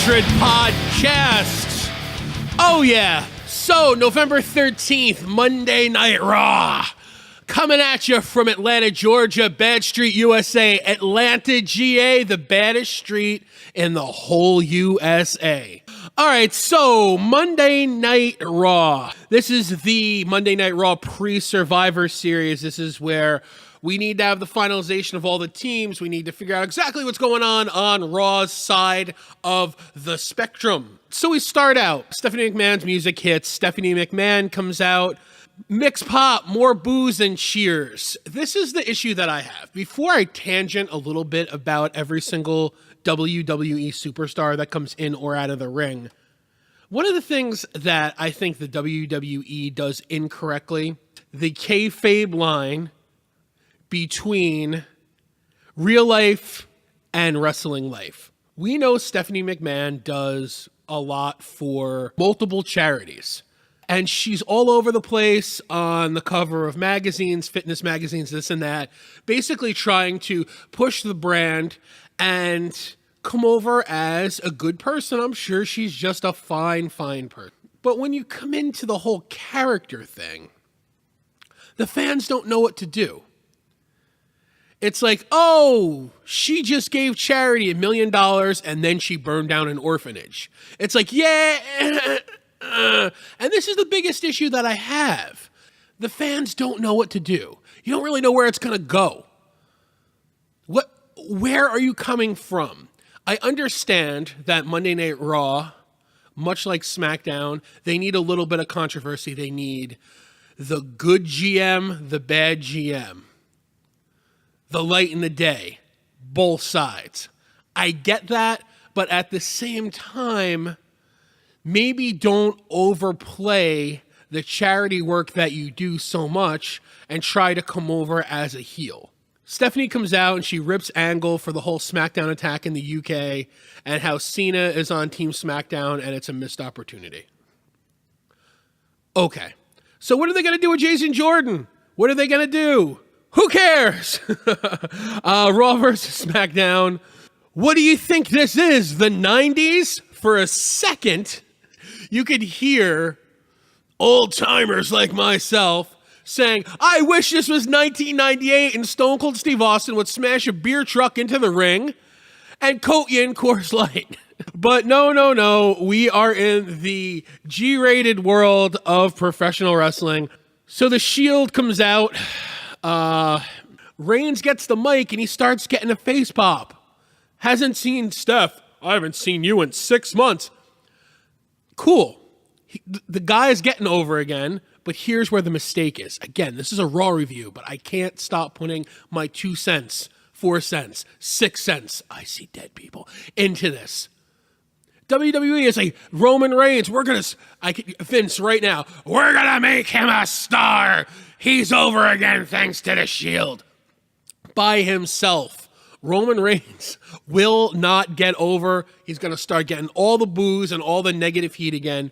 HHH podcast. Oh yeah. So November 13th, Monday Night Raw. Coming at you from Atlanta, Georgia, Bad Street, USA. Atlanta, GA, the baddest street in the whole USA. All right, so Monday Night Raw. This is the Monday Night Raw pre-Survivor Series. This is where we need to have the finalization of all the teams. We need to figure out exactly what's going on Raw's side of the spectrum. So we start out. Stephanie McMahon's music hits. Stephanie McMahon comes out. Mix pop, more boos and cheers. This is the issue that I have. Before I tangent a little bit about every single WWE superstar that comes in or out of the ring, one of the things that I think the WWE does incorrectly, the kayfabe line between real life and wrestling life. We know Stephanie McMahon does a lot for multiple charities, and she's all over the place on the cover of magazines, fitness magazines, this and that, basically trying to push the brand and come over as a good person. I'm sure she's just a fine person. But when you come into the whole character thing, the fans don't know what to do. It's like, oh, she just gave charity $1 million and then she burned down an orphanage. It's like, yeah. And this is the biggest issue that I have. The fans don't know what to do. You don't really know where it's going to go. Where are you coming from? I understand that Monday Night Raw, much like SmackDown, they need a little bit of controversy. They need the good GM, the bad GM. The light and the day, both sides. I get that, but at the same time, maybe don't overplay the charity work that you do so much and try to come over as a heel. Stephanie comes out and she rips Angle for the whole SmackDown attack in the UK and how Cena is on Team SmackDown and it's a missed opportunity. Okay, so what are they going to do with Jason Jordan? What are they going to do? Who cares? Raw versus SmackDown. What do you think this is? The 90s? For a second, you could hear old timers like myself saying, I wish this was 1998 and Stone Cold Steve Austin would smash a beer truck into the ring and coat you in Coors Light. But no. We are in the G-rated world of professional wrestling. So the Shield comes out. Reigns gets the mic and he starts getting a face pop. Hasn't seen Steph. I haven't seen you in 6 months. Cool. The guy is getting over again, but here's where the mistake is. Again, this is a Raw review, but I can't stop putting my 2 cents, 4 cents, 6 cents, I see dead people, into this. WWE is like, Roman Reigns, Vince right now, we're gonna make him a star. He's over again thanks to the Shield. By himself. Roman Reigns will not get over. He's going to start getting all the boos and all the negative heat again.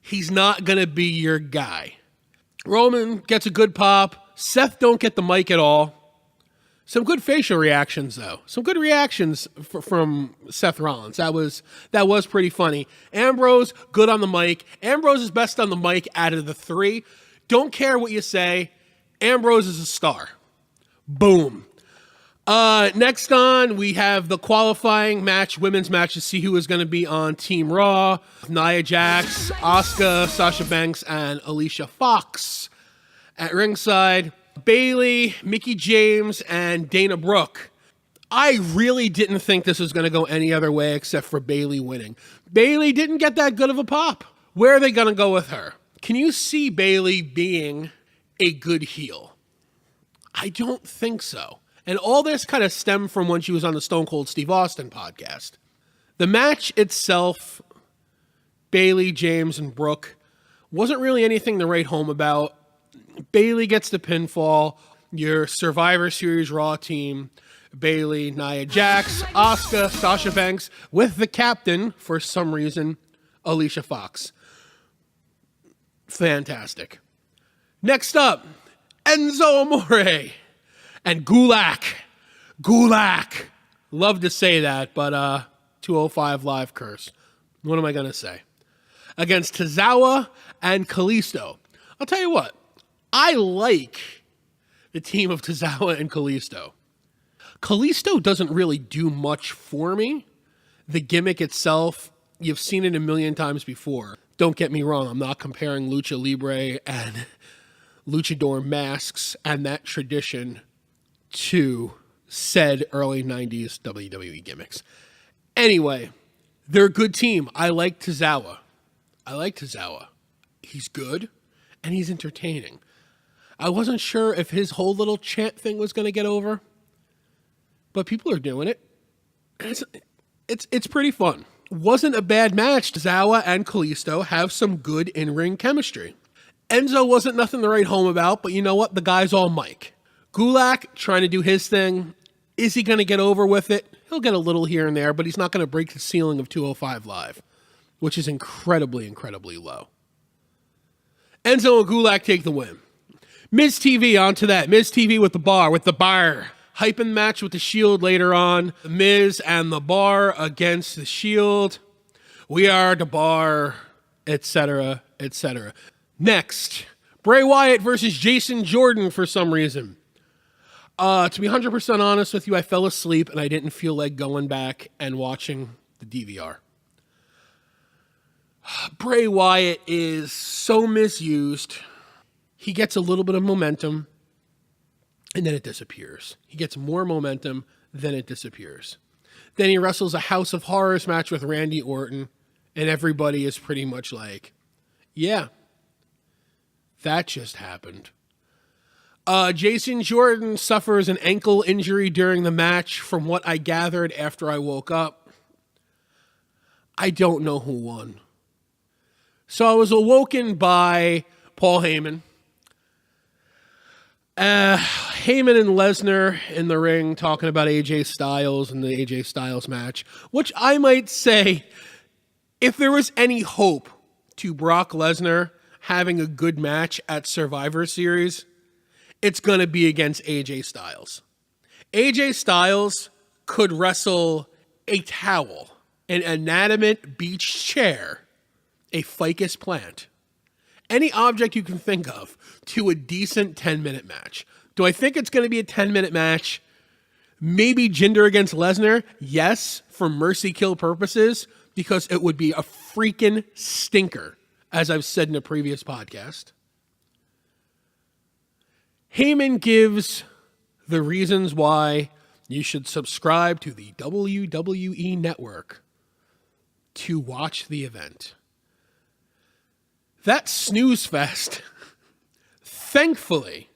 He's not going to be your guy. Roman gets a good pop. Seth don't get the mic at all. Some good facial reactions, though. Some good reactions from Seth Rollins. That was pretty funny. Ambrose, good on the mic. Ambrose is best on the mic out of the three. Don't care what you say. Ambrose is a star. Boom. Next on, we have the qualifying match, women's match, to see who is going to be on Team Raw. Nia Jax, Asuka, Sasha Banks, and Alicia Fox. At ringside, Bayley, Mickie James, and Dana Brooke. I really didn't think this was going to go any other way except for Bayley winning. Bayley didn't get that good of a pop. Where are they going to go with her? Can you see Bayley being a good heel? I don't think so. And all this kind of stemmed from when she was on the Stone Cold Steve Austin podcast. The match itself, Bayley, James, and Brooke, wasn't really anything to write home about. Bayley gets the pinfall. Your Survivor Series Raw team, Bayley, Nia Jax, Asuka, Sasha Banks, with the captain, for some reason, Alicia Fox. Fantastic. Next up, Enzo Amore and Gulak. Love to say that, but 205 Live curse. What am I going to say? Against Tozawa and Kalisto. I'll tell you what. I like the team of Tozawa and Kalisto. Kalisto doesn't really do much for me. The gimmick itself, you've seen it a million times before. Don't get me wrong. I'm not comparing Lucha Libre and luchador masks and that tradition to said early 90s WWE gimmicks. Anyway, they're a good team. I like Tozawa. He's good and he's entertaining. I wasn't sure if his whole little chant thing was going to get over, but people are doing it. It's pretty fun. Wasn't a bad match. Tozawa and Kalisto have some good in-ring chemistry. Enzo wasn't nothing to write home about, but you know what? The guy's all mic. Gulak trying to do his thing. Is he going to get over with it? He'll get a little here and there, but he's not going to break the ceiling of 205 Live, which is incredibly, incredibly low. Enzo and Gulak take the win. Miz TV onto that. Miz TV with the bar. Hyping match with the Shield later on. The Miz and the Bar against the Shield. We are the Bar, etc., etc. Next, Bray Wyatt versus Jason Jordan for some reason. To be 100% honest with you, I fell asleep and I didn't feel like going back and watching the DVR. Bray Wyatt is so misused. He gets a little bit of momentum and then it disappears. He gets more momentum, then it disappears. Then he wrestles a House of Horrors match with Randy Orton and everybody is pretty much like, yeah, that just happened. Jason Jordan suffers an ankle injury during the match from what I gathered after I woke up. I don't know who won. So I was awoken by Paul Heyman. Heyman and Lesnar in the ring talking about AJ Styles and the AJ Styles match, which I might say, if there was any hope to Brock Lesnar having a good match at Survivor Series, it's going to be against AJ Styles. AJ Styles could wrestle a towel, an inanimate beach chair, a ficus plant, any object you can think of to a decent 10-minute match. Do I think it's going to be a 10-minute match? Maybe Jinder against Lesnar? Yes, for mercy kill purposes, because it would be a freaking stinker, as I've said in a previous podcast. Heyman gives the reasons why you should subscribe to the WWE Network to watch the event. That snooze fest, thankfully,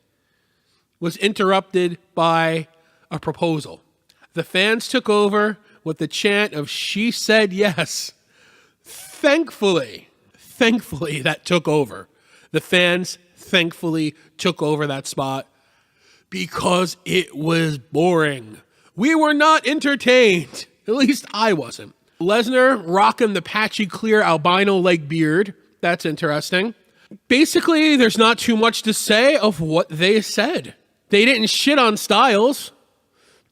was interrupted by a proposal. The fans took over with the chant of "She said yes." Thankfully, that took over. The fans thankfully took over that spot because it was boring. We were not entertained. At least I wasn't. Lesnar rocking the patchy clear albino leg beard. That's interesting. Basically, there's not too much to say of what they said. They didn't shit on Styles.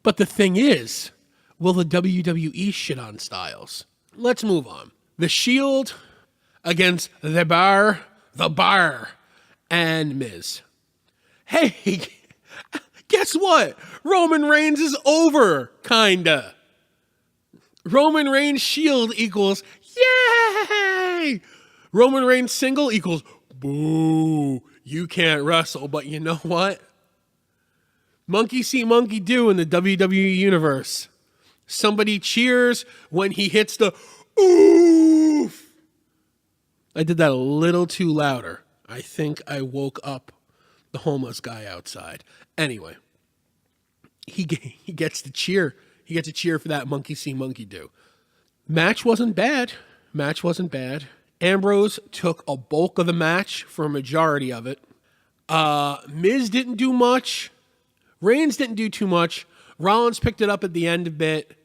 But the thing is, will the WWE shit on Styles? Let's move on. The Shield against the Bar, and Miz. Hey, guess what? Roman Reigns is over, kinda. Roman Reigns Shield equals yay! Roman Reigns single equals boo, you can't wrestle. But you know what? Monkey see, monkey do in the WWE universe. Somebody cheers when he hits the oof. I did that a little too louder. I think I woke up the homeless guy outside. Anyway, he gets to cheer. He gets to cheer for that monkey see, monkey do. Match wasn't bad. Ambrose took a bulk of the match for a majority of it. Miz didn't do much. Reigns didn't do too much. Rollins picked it up at the end a bit.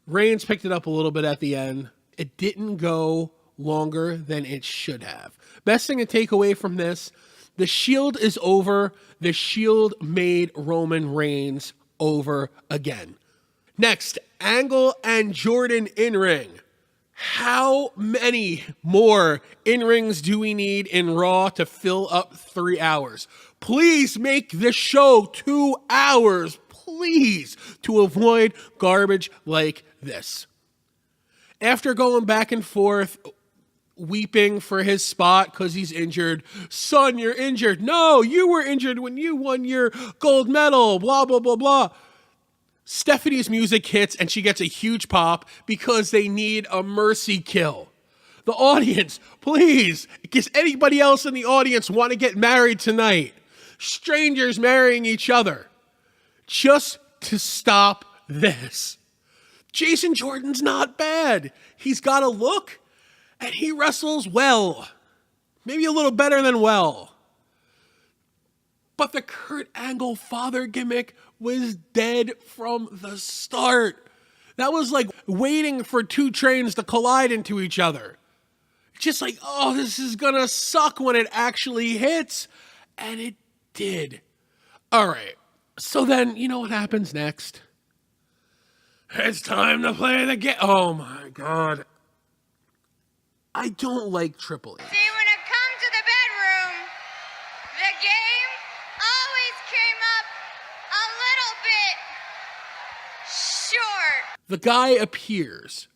Reigns picked it up a little bit at the end. It didn't go longer than it should have. Best thing to take away from this, the Shield is over. The Shield made Roman Reigns over again. Next, Angle and Jordan in-ring. How many more in-rings do we need in Raw to fill up 3 hours? Please make this show 2 hours, please, to avoid garbage like this. After going back and forth, weeping for his spot because he's injured. Son, you're injured. No, you were injured when you won your gold medal, blah, blah, blah, blah. Stephanie's music hits and she gets a huge pop because they need a mercy kill. The audience, please, does anybody else in the audience want to get married tonight? Strangers marrying each other. Just to stop this. Jason Jordan's not bad. He's got a look and he wrestles well. Maybe a little better than well. But the Kurt Angle father gimmick was dead from the start. That was like waiting for 2 trains to collide into each other. Just like, oh, this is gonna suck when it actually hits. And it did. All right. So then, you know what happens next? It's time to play the game. Oh my God. I don't like Triple H. See, when it comes to the bedroom, the game always came up a little bit short. The guy appears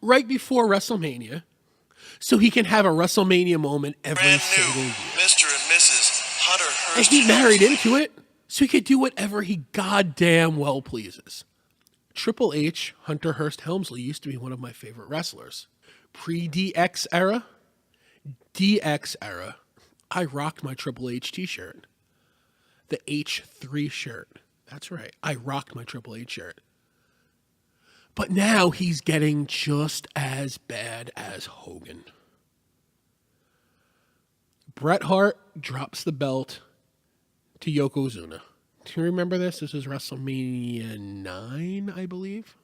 right before WrestleMania so he can have a WrestleMania moment every single year. Mr. and Mrs. Hunter Hearst. And he married into it so he could do whatever he goddamn well pleases. Triple H, Hunter Hearst Helmsley, used to be one of my favorite wrestlers. Pre-DX era, DX era, I rocked my Triple H t-shirt. The H3 shirt. That's right. I rocked my Triple H shirt. But now he's getting just as bad as Hogan. Bret Hart drops the belt to Yokozuna. Do you remember this? This was WrestleMania 9, I believe.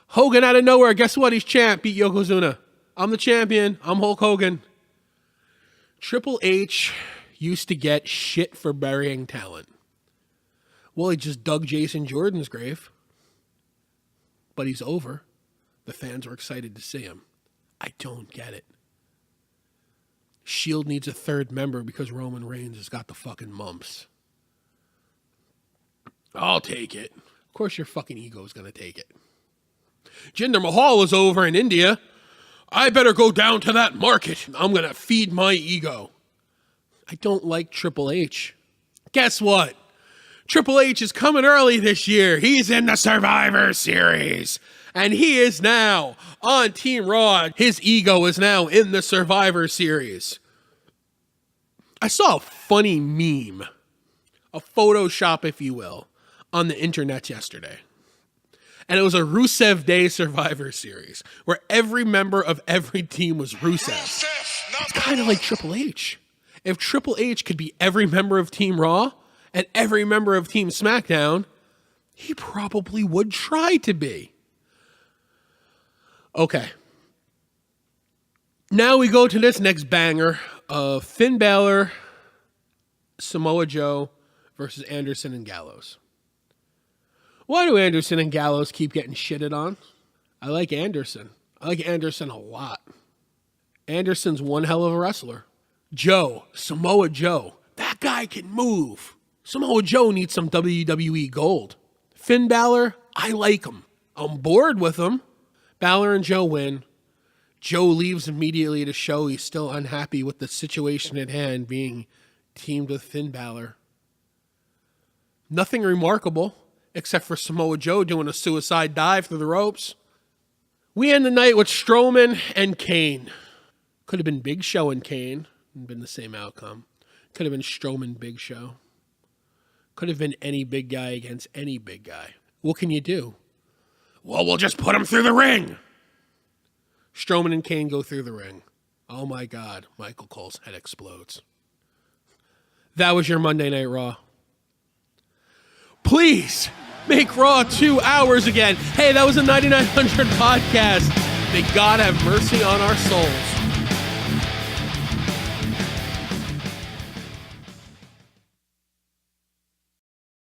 Hogan out of nowhere. Guess what? He's champ. Beat Yokozuna. I'm the champion. I'm Hulk Hogan. Triple H used to get shit for burying talent. Well, he just dug Jason Jordan's grave. But he's over. The fans were excited to see him. I don't get it. Shield needs a 3rd member because Roman Reigns has got the fucking mumps. I'll take it. Of course your fucking ego's gonna take it. Jinder Mahal is over in India. I better go down to that market. I'm gonna feed my ego. I don't like Triple H. Guess what? Triple H is coming early this year. He's in the Survivor Series. And he is now on Team Raw. His ego is now in the Survivor Series. I saw a funny meme, a Photoshop, if you will, on the internet yesterday. And it was a Rusev Day Survivor Series where every member of every team was Rusev. It's kind of like Triple H. If Triple H could be every member of Team Raw and every member of Team SmackDown, he probably would try to be. Okay. Now we go to this next banger of Finn Balor, Samoa Joe versus Anderson and Gallows. Why do Anderson and Gallows keep getting shitted on? I like Anderson. I like Anderson a lot. Anderson's one hell of a wrestler. Joe, Samoa Joe, that guy can move. Samoa Joe needs some WWE gold. Finn Balor, I like him. I'm bored with him. Balor and Joe win. Joe leaves immediately to show he's still unhappy with the situation at hand, being teamed with Finn Balor. Nothing remarkable, except for Samoa Joe doing a suicide dive through the ropes. We end the night with Strowman and Kane. Could have been Big Show and Kane, and been the same outcome. Could have been Strowman, Big Show. Could have been any big guy against any big guy. What can you do? Well, we'll just put him through the ring. Strowman and Kane go through the ring. Oh my God, Michael Cole's head explodes. That was your Monday Night Raw. Please make Raw 2 hours again. Hey, that was a 9900 podcast. May God have mercy on our souls.